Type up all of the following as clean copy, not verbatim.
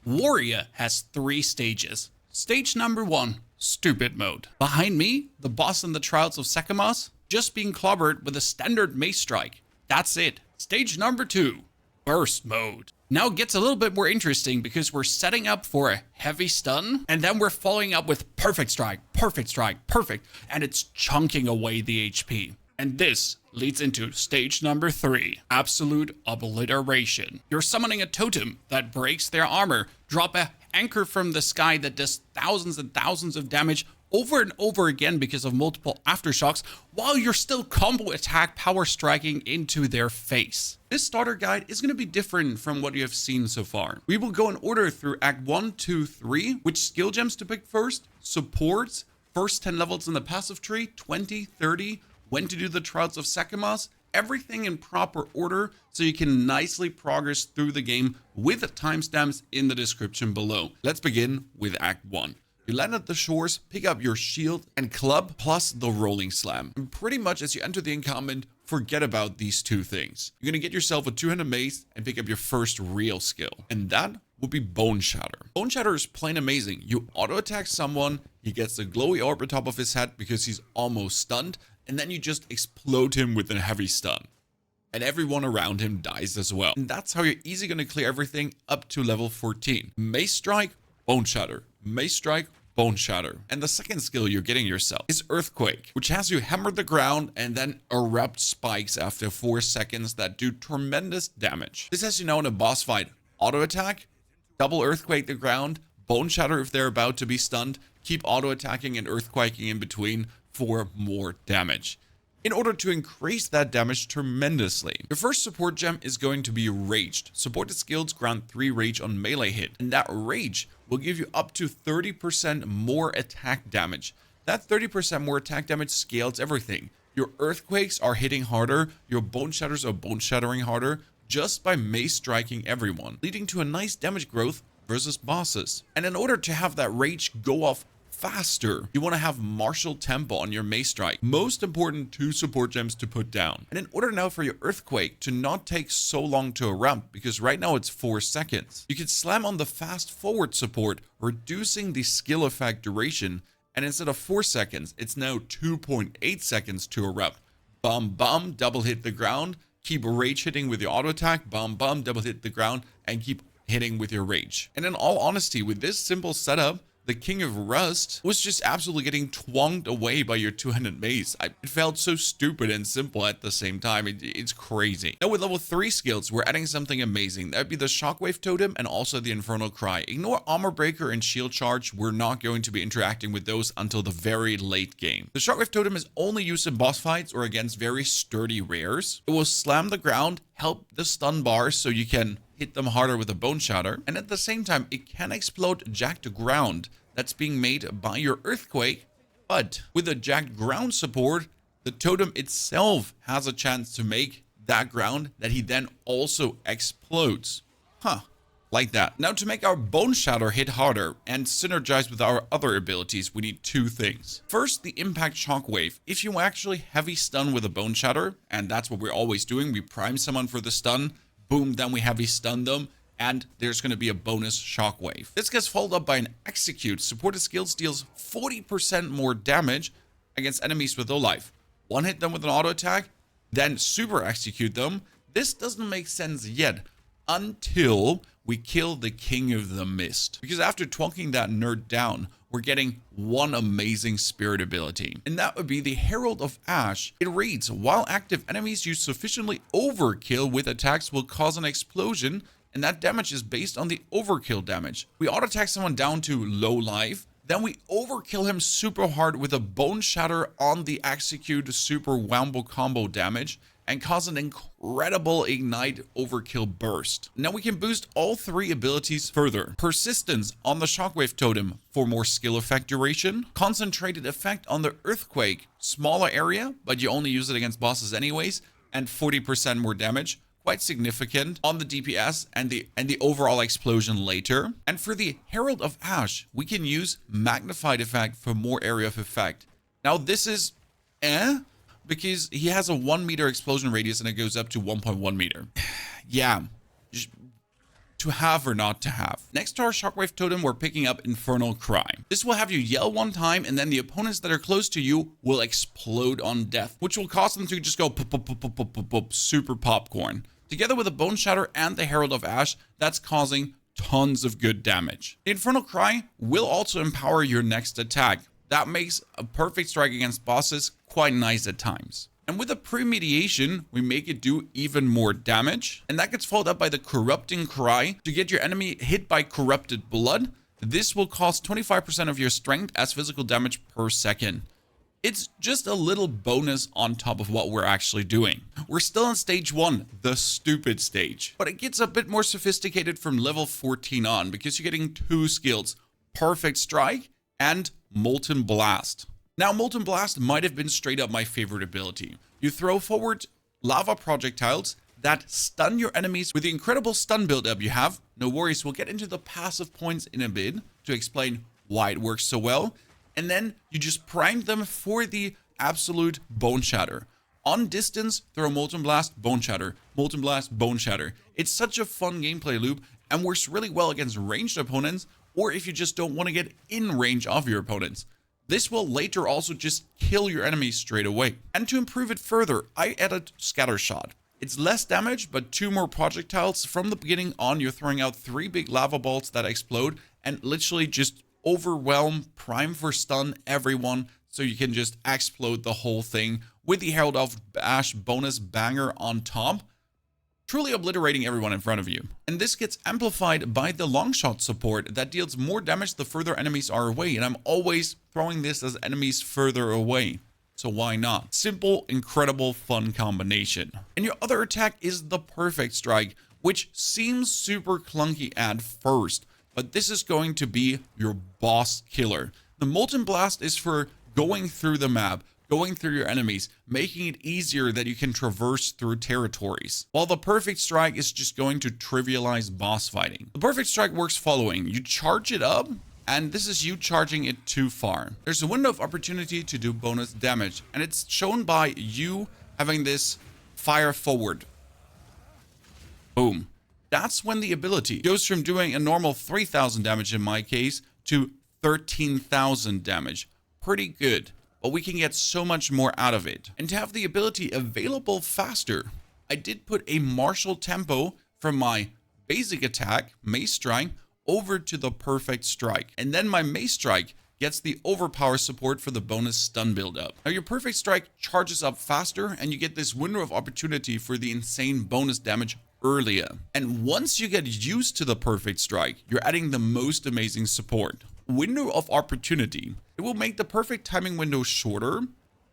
Warrior has 3 stages. Stage number 1, stupid mode. Behind me, the boss in the Trials of Sekhemos, just being clobbered with a standard mace strike. That's it. Stage number 2, burst mode. Now it gets a little bit more interesting because we're setting up for a heavy stun, and then we're following up with perfect strike, perfect, and it's chunking away the HP. And this leads into stage number 3, absolute obliteration. You're summoning a totem that breaks their armor, drop a anchor from the sky that does thousands and thousands of damage over and over again because of multiple aftershocks, while you're still combo attack power striking into their face. This starter guide is going to be different from what you have seen so far. We will go in order through Act 1, 2, 3, which skill gems to pick first, supports, first 10 levels in the passive tree, 20, 30, when to do the Trials of Sekhemos, everything in proper order so you can nicely progress through the game with timestamps in the description below. Let's begin with Act 1. You land at the shores, pick up your shield and club plus the rolling slam. And pretty much as you enter the encampment, forget about these 2 things. You're going to get yourself a 2-handed mace and pick up your first real skill. And that would be Bone Shatter. Bone Shatter is plain amazing. You auto attack someone, he gets the glowy orb on top of his head because he's almost stunned, and then you just explode him with a heavy stun. And everyone around him dies as well. And that's how you're easily going to clear everything up to level 14. Mace Strike, Bone Shatter. Mace Strike, Bone Shatter. And the second skill you're getting yourself is Earthquake, which has you hammer the ground and then erupt spikes after 4 seconds that do tremendous damage. This has you now in a boss fight. Auto attack, double Earthquake the ground, Bone Shatter if they're about to be stunned, keep auto attacking and earthquaking in between for more damage, in order to increase that damage tremendously. Your first support gem is going to be Raged. Supported skills grant 3 rage on melee hit, and that rage will give you up to 30% more attack damage. That 30% more attack damage scales everything. Your earthquakes are hitting harder, your bone shatters are bone shattering harder, just by mace striking everyone, leading to a nice damage growth versus bosses. And in order to have that rage go off faster, you want to have martial tempo on your mace strike. Most important 2 support gems to put down. And in order now for your earthquake to not take so long to erupt, because right now it's 4 seconds, you can slam on the fast forward support, reducing the skill effect duration, and instead of 4 seconds, it's now 2.8 seconds to erupt. Bum bum, double hit the ground, keep rage hitting with your auto attack, bum bum, double hit the ground, and keep hitting with your rage. And in all honesty, with this simple setup, the King of Rust was just absolutely getting twonged away by your 2-handed mace. It felt so stupid and simple at the same time. It's crazy. Now with level 3 skills, we're adding something amazing. That would be the Shockwave Totem and also the Infernal Cry. Ignore Armor Breaker and Shield Charge. We're not going to be interacting with those until the very late game. The Shockwave Totem is only used in boss fights or against very sturdy rares. It will slam the ground, help the stun bars so you can hit them harder with a Bone Shatter, and at the same time it can explode jacked ground that's being made by your earthquake. But with a jacked ground support, the totem itself has a chance to make that ground that he then also explodes. Like that. Now to make our Bone Shatter hit harder and synergize with our other abilities, we need 2 things. First, the Impact Shockwave. If you actually heavy stun with a Bone Shatter, and that's what we're always doing, we prime someone for the stun, boom, then we heavy stun them, and there's going to be a bonus shockwave. This gets followed up by an Execute. Supported skills deals 40% more damage against enemies with low life. One hit them with an auto attack, then super execute them. This doesn't make sense yet until we kill the King of the Mist, because after twonking that nerd down, we're getting one amazing spirit ability, and that would be the Herald of Ash. It reads, while active, enemies you sufficiently overkill with attacks will cause an explosion, and that damage is based on the overkill damage. We auto attack someone down to low life, then we overkill him super hard with a Bone Shatter on the Execute super wombo combo damage, and cause an incredible ignite overkill burst. Now we can boost all 3 abilities further. Persistence on the Shockwave Totem for more skill effect duration. Concentrated effect on the Earthquake, smaller area, but you only use it against bosses anyways, and 40% more damage. Quite significant on the DPS and the overall explosion later. And for the Herald of Ash, we can use Magnified Effect for more area of effect. Now this is because he has a 1 meter explosion radius and it goes up to 1.1 meter. Yeah, to have or not to have. Next to our shockwave totem, we're picking up Infernal Cry. This will have you yell one time, and then the opponents that are close to you will explode on death, which will cause them to just go pop, pop, pop, pop, pop, pop, pop, super popcorn. Together with the Bone Shatter and the Herald of Ash, that's causing tons of good damage. The Infernal Cry will also empower your next attack. That makes a perfect strike against bosses quite nice at times. And with a premediation, we make it do even more damage. And that gets followed up by the Corrupting Cry to get your enemy hit by corrupted blood. This will cost 25% of your strength as physical damage per second. It's just a little bonus on top of what we're actually doing. We're still in stage 1, the stupid stage. But it gets a bit more sophisticated from level 14 on because you're getting 2 skills, Perfect Strike and Molten Blast. Now, Molten Blast might have been straight up my favorite ability. You throw forward lava projectiles that stun your enemies with the incredible stun build-up you have. No worries, we'll get into the passive points in a bit to explain why it works so well. And then you just prime them for the absolute Bone Shatter. On distance, throw Molten Blast, Bone Shatter, Molten Blast, Bone Shatter. It's such a fun gameplay loop and works really well against ranged opponents, or if you just don't want to get in range of your opponents. This will later also just kill your enemies straight away. And to improve it further, I added Scatter Shot. It's less damage, but 2 more projectiles. From the beginning on, you're throwing out 3 big lava bolts that explode and literally just overwhelm, prime for stun everyone, so you can just explode the whole thing with the Herald of Ash bonus banger on top, truly obliterating everyone in front of you. And this gets amplified by the Longshot support that deals more damage the further enemies are away, and I'm always throwing this as enemies further away. So why not? Simple, incredible, fun combination. And your other attack is the Perfect Strike, which seems super clunky at first, but this is going to be your boss killer. The Molten Blast is for going through the map, going through your enemies, making it easier that you can traverse through territories. While the Perfect Strike is just going to trivialize boss fighting. The Perfect Strike works following. You charge it up, and this is you charging it too far. There's a window of opportunity to do bonus damage, and it's shown by you having this fire forward. Boom. That's when the ability goes from doing a normal 3,000 damage in my case to 13,000 damage. Pretty good, but we can get so much more out of it. And to have the ability available faster, I did put a martial tempo from my basic attack, Mace Strike, over to the Perfect Strike. And then my Mace Strike gets the overpower support for the bonus stun build-up. Now your Perfect Strike charges up faster, and you get this window of opportunity for the insane bonus damage earlier. And once you get used to the Perfect Strike, you're adding the most amazing support. Window of opportunity. It will make the perfect timing window shorter,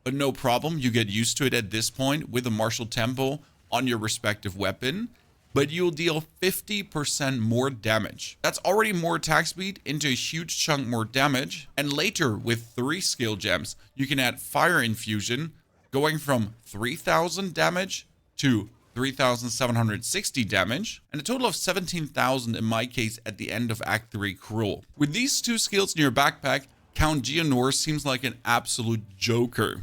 but no problem. You get used to it at this point with a martial tempo on your respective weapon, but you'll deal 50% more damage. That's already more attack speed into a huge chunk more damage. And later with 3 skill gems, you can add Fire Infusion, going from 3,000 damage to 3,760 damage, and a total of 17,000 in my case at the end of Act 3 Cruel. With these 2 skills in your backpack, Count Geonor seems like an absolute joker.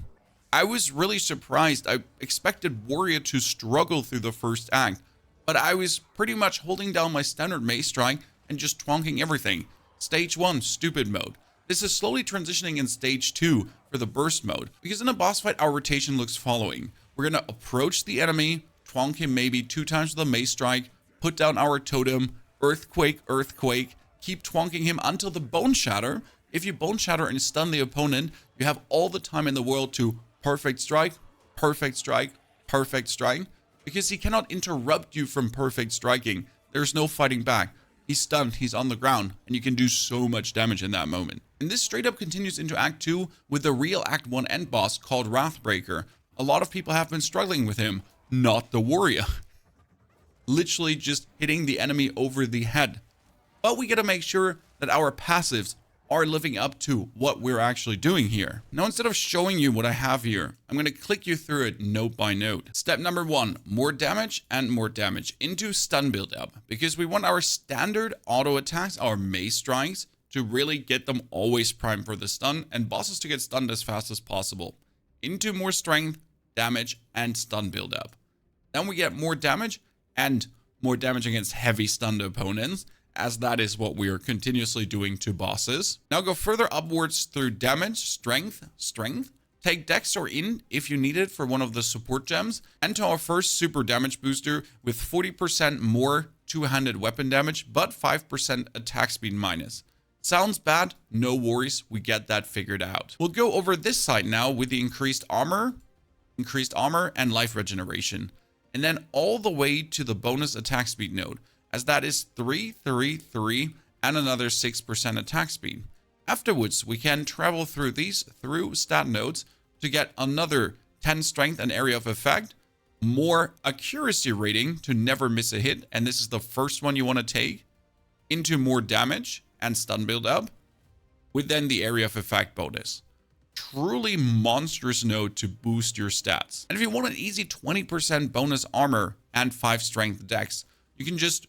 I was really surprised. I expected Warrior to struggle through the first act, but I was pretty much holding down my standard Mace Strike and just twonking everything. Stage 1, Stupid Mode. This is slowly transitioning in Stage 2 for the Burst Mode, because in a boss fight our rotation looks following. We're going to approach the enemy, twonk him maybe 2 times with a Mace Strike, put down our totem, Earthquake, Earthquake, keep twonking him until the Bone Shatter. If you Bone Shatter and stun the opponent, you have all the time in the world to Perfect Strike, Perfect Strike, Perfect Strike, because he cannot interrupt you from perfect striking. There's no fighting back. He's stunned, he's on the ground, and you can do so much damage in that moment. And this straight up continues into Act 2 with the real Act 1 end boss called Wrathbreaker. A lot of people have been struggling with him. Not the Warrior. Literally just hitting the enemy over the head. But we gotta make sure that our passives are living up to what we're actually doing here. Now, instead of showing you what I have here, I'm gonna click you through it note by note. Step number 1, more damage and more damage into stun build up, because we want our standard auto attacks, our Mace Strikes, to really get them always primed for the stun and bosses to get stunned as fast as possible. Into more strength, damage, and stun build up. Then we get more damage and more damage against heavy stunned opponents, as that is what we are continuously doing to bosses. Now go further upwards through damage, strength, take Dex or Int if you need it for one of the support gems, and to our first super damage booster with 40% more two-handed weapon damage, but 5% attack speed minus. Sounds bad? No worries, we get that figured out. We'll go over this side now with the increased armor and life regeneration, and then all the way to the bonus attack speed node, as that is 3, 3, 3, and another 6% attack speed. Afterwards, we can travel through these stat nodes to get another 10 strength and area of effect, more accuracy rating to never miss a hit, and this is the first one you want to take, into more damage and stun build up, with then the area of effect bonus. Truly monstrous node to boost your stats. And if you want an easy 20% bonus armor and 5 strength dex, you can just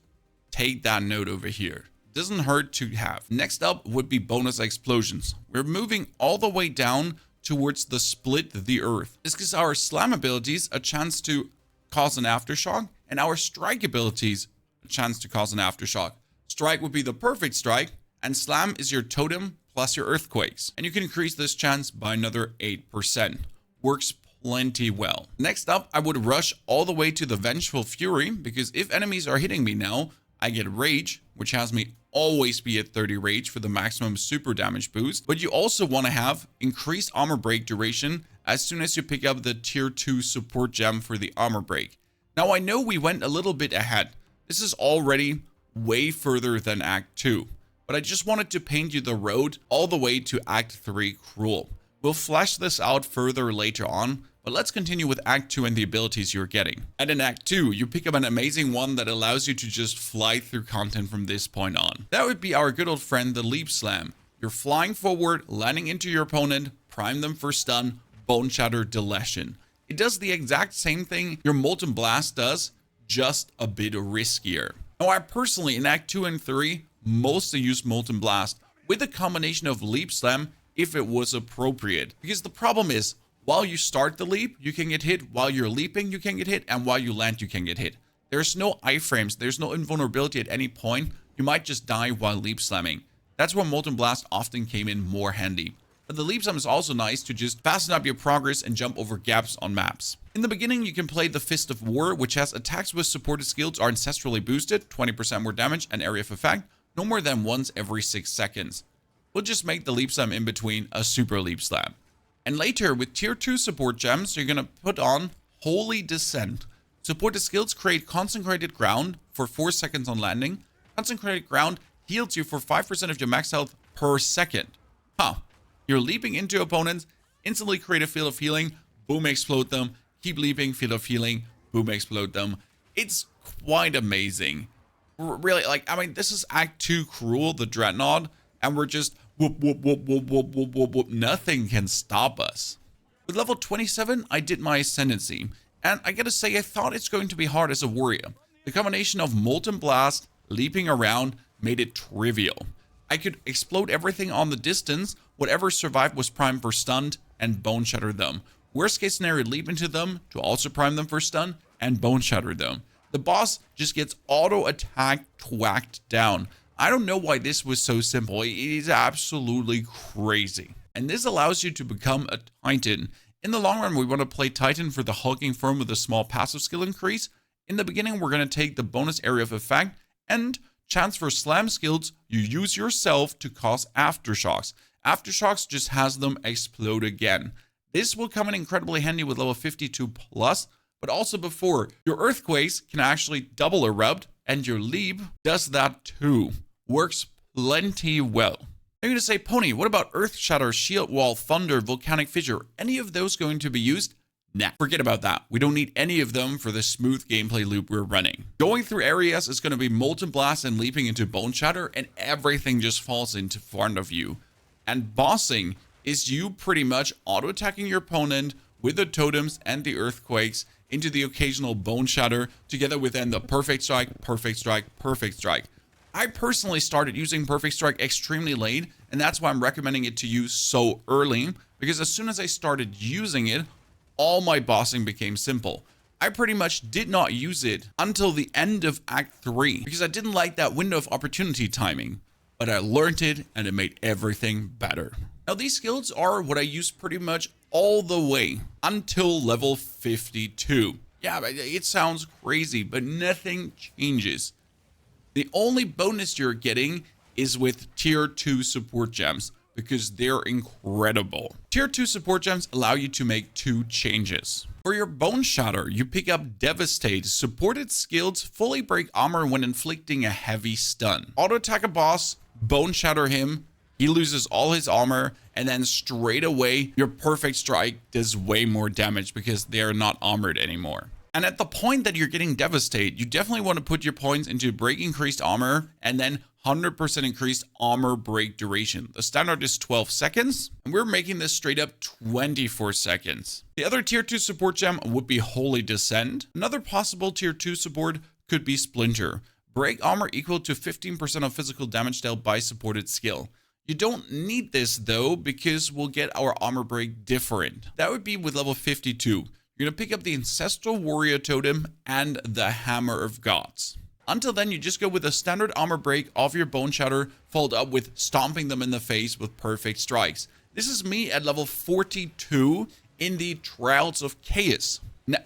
take that node over here. Doesn't hurt to have. Next up would be bonus explosions. We're moving all the way down towards the split the earth. This gives our slam abilities a chance to cause an aftershock, and our strike abilities a chance to cause an aftershock. Strike would be the perfect strike, and slam is your totem plus your earthquakes. And you can increase this chance by another 8%. Works plenty well. Next up, I would rush all the way to the Vengeful Fury, because if enemies are hitting me now, I get Rage, which has me always be at 30 Rage for the maximum super damage boost. But you also want to have increased armor break duration as soon as you pick up the tier 2 support gem for the armor break. Now I know we went a little bit ahead. This is already way further than Act 2. But I just wanted to paint you the road all the way to Act 3 Cruel. We'll flesh this out further later on, but let's continue with Act 2 and the abilities you're getting. And in Act 2, you pick up an amazing one that allows you to just fly through content from this point on. That would be our good old friend, the Leap Slam. You're flying forward, landing into your opponent, prime them for stun, bone shatter, deletion. It does the exact same thing your Molten Blast does, just a bit riskier. Now I personally, in Act 2 and 3, mostly use Molten Blast with a combination of Leap Slam if it was appropriate. Because the problem is, while you start the leap, you can get hit. While you're leaping, you can get hit. And while you land, you can get hit. There's no iframes. There's no invulnerability at any point. You might just die while leap slamming. That's where Molten Blast often came in more handy. But the leap slam is also nice to just fasten up your progress and jump over gaps on maps. In the beginning, you can play the Fist of War, which has attacks with supported skills are ancestrally boosted, 20% more damage and area of effect, no more than once every 6 seconds. We'll just make the leap slam in between a super leap slam. And later, with tier 2 support gems, you're going to put on Holy Descent. Supported skills create Consecrated Ground for 4 seconds on landing. Consecrated Ground heals you for 5% of your max health per second. You're leaping into opponents, instantly create a field of healing, boom, explode them. Keep leaping, field of healing, boom, explode them. It's quite amazing. Really, this is Act 2 Cruel, the Dreadnought, and we're just whoop, whoop, whoop, whoop, whoop, whoop, whoop, whoop. Nothing can stop us. With level 27, I did my Ascendancy, and I gotta say, I thought it's going to be hard as a warrior. The combination of Molten Blast, leaping around, made it trivial. I could explode everything on the distance, whatever survived was primed for stunned, and bone shatter them. Worst case scenario, leap into them to also prime them for stun, and bone shatter them. The boss just gets auto-attack twacked down. I don't know why this was so simple. It is absolutely crazy. And this allows you to become a Titan. In the long run, we want to play Titan for the hulking form with a small passive skill increase. In the beginning, we're going to take the bonus area of effect and chance for slam skills you use yourself to cause aftershocks. Aftershocks just has them explode again. This will come in incredibly handy with level 52 plus, but also before. Your earthquakes can actually double erupt, and your leap does that too. Works plenty well. I'm going to say, Pony, what about Earth Shatter, Shield Wall, Thunder, Volcanic Fissure? Any of those going to be used? Nah, forget about that. We don't need any of them for the smooth gameplay loop we're running. Going through areas is going to be Molten Blast and leaping into Bone Shatter, and everything just falls into front of you. And bossing is you pretty much auto-attacking your opponent with the totems and the earthquakes into the occasional Bone Shatter, together with then the Perfect Strike, Perfect Strike, Perfect Strike. I personally started using Perfect Strike extremely late, and that's why I'm recommending it to you so early, because as soon as I started using it, all my bossing became simple. I pretty much did not use it until the end of Act 3 because I didn't like that window of opportunity timing, but I learned it and it made everything better. Now these skills are what I use pretty much all the way until level 52. Yeah, it sounds crazy, but nothing changes. The only bonus you're getting is with tier 2 support gems because they're incredible. Tier 2 support gems allow you to make 2 changes. For your Bone Shatter, you pick up Devastate. Supported skills fully break armor when inflicting a heavy stun. Auto attack a boss, Bone Shatter him, he loses all his armor, and then straight away, your Perfect Strike does way more damage because they're not armored anymore. And at the point that you're getting Devastate, you definitely want to put your points into break increased armor and then 100% increased armor break duration. The standard is 12 seconds, and we're making this straight up 24 seconds. The other tier 2 support gem would be Holy Descent. Another possible tier 2 support could be Splinter. Break armor equal to 15% of physical damage dealt by supported skill. You don't need this though, because we'll get our armor break different. That would be with level 52. You're going to pick up the Ancestral Warrior Totem and the Hammer of Gods. Until then, you just go with a standard armor break of your Bone Shatter, followed up with stomping them in the face with perfect strikes. This is me at level 42 in the Trials of Chaos.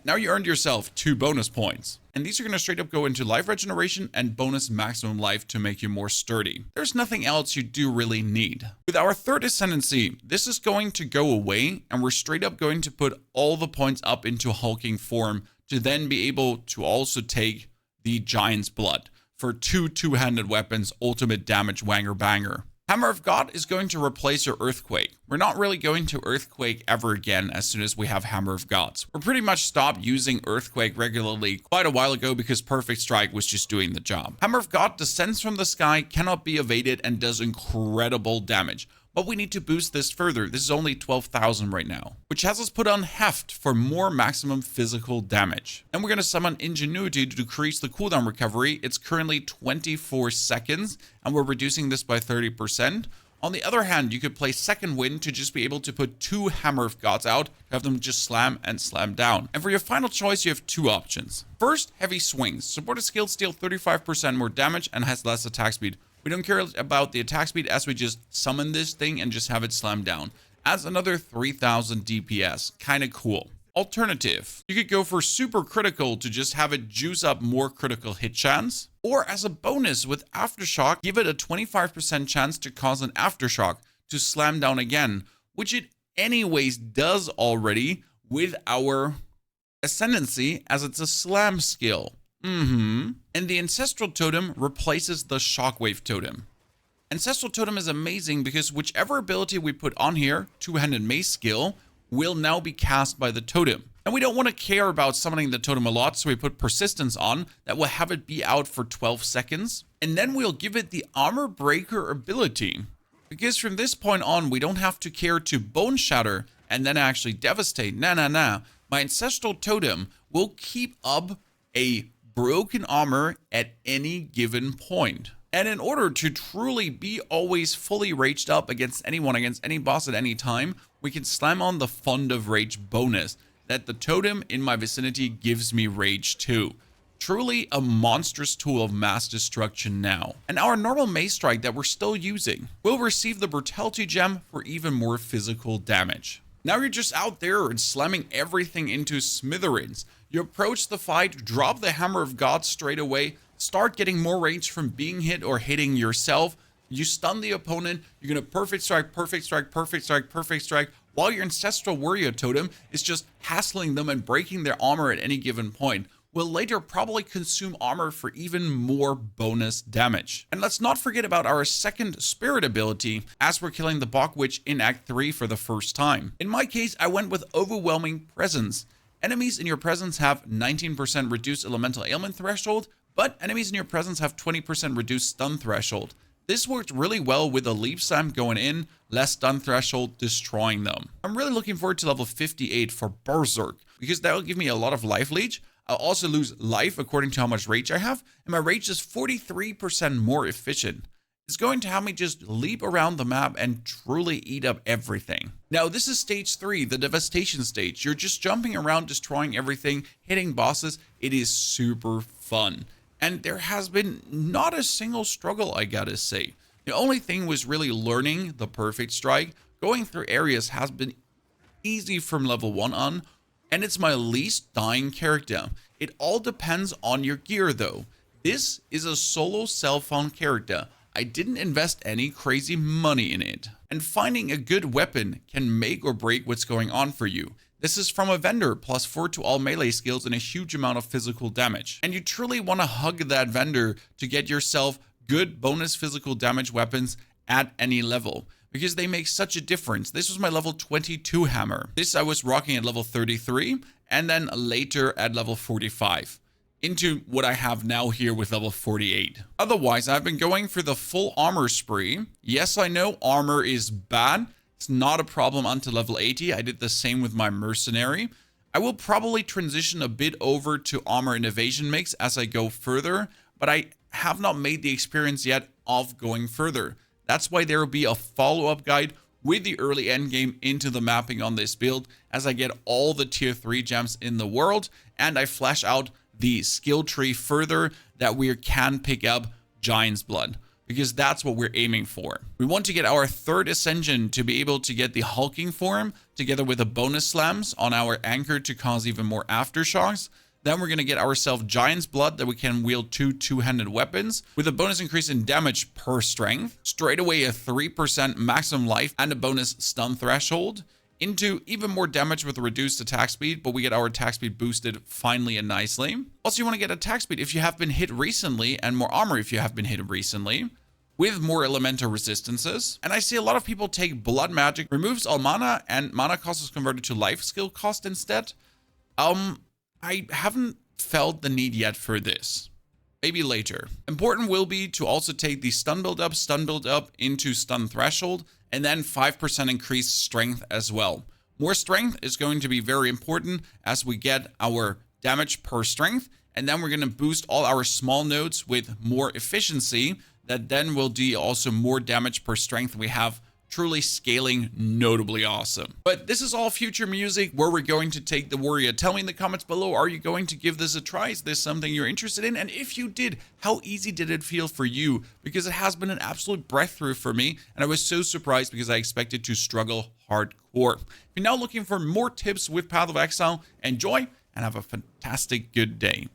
Now you earned yourself 2 bonus points. And these are going to straight up go into life regeneration and bonus maximum life to make you more sturdy. There's nothing else you do really need. With our third ascendancy, this is going to go away and we're straight up going to put all the points up into hulking form to then be able to also take the Giant's Blood for 2 two-handed weapons, ultimate damage wanger banger. Hammer of God is going to replace your Earthquake. We're not really going to Earthquake ever again as soon as we have Hammer of Gods. We're pretty much stopped using Earthquake regularly quite a while ago because Perfect Strike was just doing the job. Hammer of God descends from the sky, cannot be evaded, and does incredible damage. But we need to boost this further. This is only 12,000 right now, which has us put on Heft for more maximum physical damage. And we're going to summon Ingenuity to decrease the cooldown recovery. It's currently 24 seconds, and we're reducing this by 30%. On the other hand, you could play Second Wind to just be able to put 2 Hammer of Gods out, to have them just slam and slam down. And for your final choice, you have 2 options. First, Heavy Swings. Supported skills deal 35% more damage and has less attack speed. We don't care about the attack speed as we just summon this thing and just have it slam down. Adds another 3000 DPS. Kind of cool. Alternative. You could go for Super Critical to just have it juice up more critical hit chance. Or as a bonus with Aftershock, give it a 25% chance to cause an Aftershock to slam down again, which it anyways does already with our Ascendancy as it's a slam skill. And the Ancestral Totem replaces the Shockwave Totem. Ancestral Totem is amazing because whichever ability we put on here, two-handed mace skill, will now be cast by the totem. And we don't want to care about summoning the totem a lot, so we put Persistence on. That will have it be out for 12 seconds. And then we'll give it the Armor Breaker ability. Because from this point on, we don't have to care to Bone Shatter and then actually Devastate. Nah. My Ancestral Totem will keep up a broken armor at any given point. And in order to truly be always fully raged up against anyone, against any boss at any time, we can slam on the Fund of Rage bonus that the totem in my vicinity gives me rage too. Truly a monstrous tool of mass destruction now. And our normal mace strike that we're still using will receive the Brutality gem for even more physical damage. Now you're just out there and slamming everything into smithereens. You approach the fight, drop the Hammer of God straight away, start getting more range from being hit or hitting yourself. You stun the opponent, you're going to perfect strike, while your Ancestral Warrior Totem is just hassling them and breaking their armor at any given point. Will later probably consume armor for even more bonus damage. And let's not forget about our second Spirit ability as we're killing the Bog Witch in Act 3 for the first time. In my case, I went with Overwhelming Presence. Enemies in your presence have 19% reduced elemental ailment threshold, but enemies in your presence have 20% reduced stun threshold. This worked really well with a Leaf Slam going in, less stun threshold destroying them. I'm really looking forward to level 58 for Berserk, because that will give me a lot of life leech. I'll also lose life according to how much rage I have, and my rage is 43% more efficient. is going to have me just leap around the map and truly eat up everything. Now, this is stage 3, the devastation stage. You're just jumping around, destroying everything, hitting bosses. It is super fun. And there has been not a single struggle, I gotta say. The only thing was really learning the perfect strike. Going through areas has been easy from level 1 on, and it's my least dying character. It all depends on your gear though. This is a solo self-found character. I didn't invest any crazy money in it. And finding a good weapon can make or break what's going on for you. This is from a vendor, +4 to all melee skills and a huge amount of physical damage. And you truly want to hug that vendor to get yourself good bonus physical damage weapons at any level, because they make such a difference. This was my level 22 hammer. This I was rocking at level 33 and then later at level 45. Into what I have now here with level 48. Otherwise, I've been going for the full armor spree. Yes, I know armor is bad. It's not a problem until level 80. I did the same with my mercenary. I will probably transition a bit over to armor and evasion mix as I go further, but I have not made the experience yet of going further. That's why there will be a follow-up guide with the early endgame into the mapping on this build as I get all the tier 3 gems in the world and I flesh out the skill tree further that we can pick up Giant's Blood, because that's what we're aiming for. We want to get our 3rd Ascension to be able to get the hulking form together with the bonus slams on our anchor to cause even more aftershocks. Then we're going to get ourselves Giant's Blood that we can wield 2 two-handed weapons with a bonus increase in damage per strength, straight away a 3% maximum life and a bonus stun threshold, into even more damage with a reduced attack speed, but we get our attack speed boosted finally and nicely. Also, you want to get attack speed if you have been hit recently, and more armor if you have been hit recently, with more elemental resistances. And I see a lot of people take Blood Magic, removes all mana, and mana cost is converted to life skill cost instead. I haven't felt the need yet for this. Maybe later. Important will be to also take the stun build up into stun threshold, and then 5% increased strength as well. More strength is going to be very important as we get our damage per strength, and then we're going to boost all our small nodes with more efficiency that then will do also more damage per strength. We have truly scaling notably awesome. But this is all future music where we're going to take the warrior. Tell me in the comments below, are you going to give this a try? Is this something you're interested in? And if you did, how easy did it feel for you? Because it has been an absolute breakthrough for me, and I was so surprised because I expected to struggle hardcore. If you're now looking for more tips with Path of Exile, enjoy and have a fantastic good day.